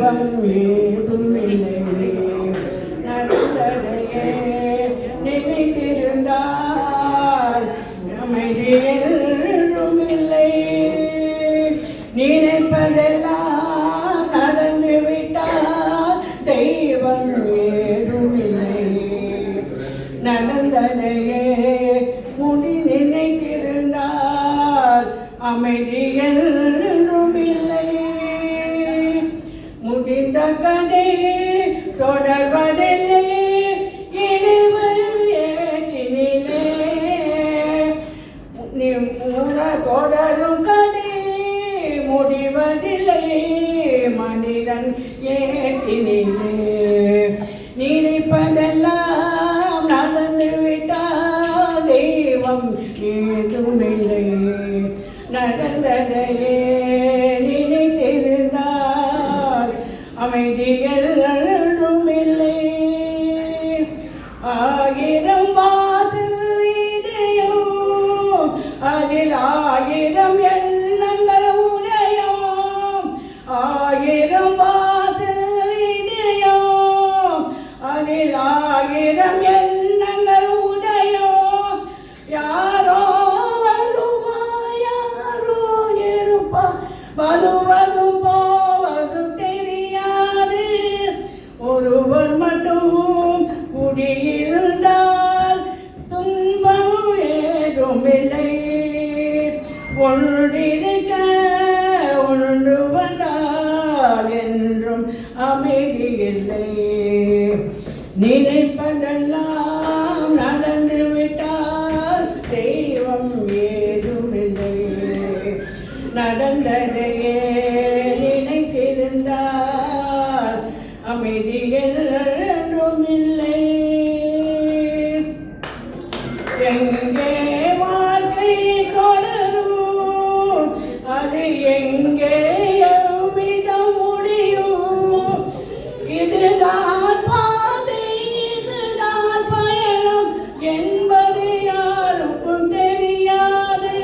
தெய்வம் ஏதும் இல்லை. நடந்ததையே நினைத்திருந்தால் அமைதி என்றும் இல்லை. நினைப்பதெல்லாம் நடந்து விட்டால் தெய்வம் ஏதும் இல்லை. நடந்ததையே நினைத்திருந்தால் அமைதி என்றும் இல்லை. முடிந்த கதை தொடர்வதில்லை இறைவன் ஏற்றினிலே. தொடரும் கதை முடிவதில்லை மனிதன் ஏற்றினிலே. நினைப்பதெல்லாம் நடந்து விட்டால் தெய்வம் ஏதுமில்லை. நடந்ததையே நினைத்திருந்தால் அமைதி என்றும் இல்லை. ஆயிரம் வாசல் இதயம் அதில் ஆயிரம் எண்ணங்கள் உதயம். ஆயிரம் வாசல் இதயம் அதில் ஆயிரம் எண்ணங்கள் உதயம். யாரோ வருமா யாரோ இருப்பா வருவதும் போவதும் தெரியாது. ஒருவர் மட்டும் குடியிருந்தால் துன்பம் ஏதும் இல்லை. ஒன்றிருக்க ஒன்று வந்தால் என்றும் அமைதி இல்லை. நினைப்பதெல்லாம் நடந்து விட்டால் தெய்வம் ஏதும் இல்லை. நடந்ததையே நினைத்திருந்தால் அமைதி என்றும் இல்லை. எங்கே வாழ்க்கை தொடரும் அது எங்கே எவ்விதம் முடியும். இதுதான் பாதை இதுதான் பயணம் என்பது யாருக்கும் தெரியாது.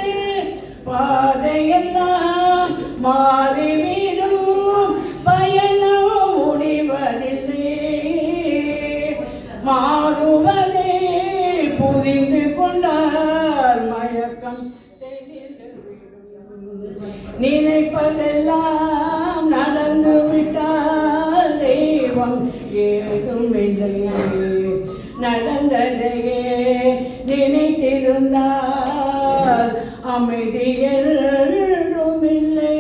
பாதையெல்லாம் மாறிவிடும் பயணம் முடிவதில்லை. மாறுவதே புரிந்து கொண்டால் மயக்கம் நினைப்பதெல்லாம் நடந்து விட்டால் தெய்வம் ஏதும் இல்லை. நடந்ததையே நினைத்திருந்தால் அமைதி என்றும் இல்லை.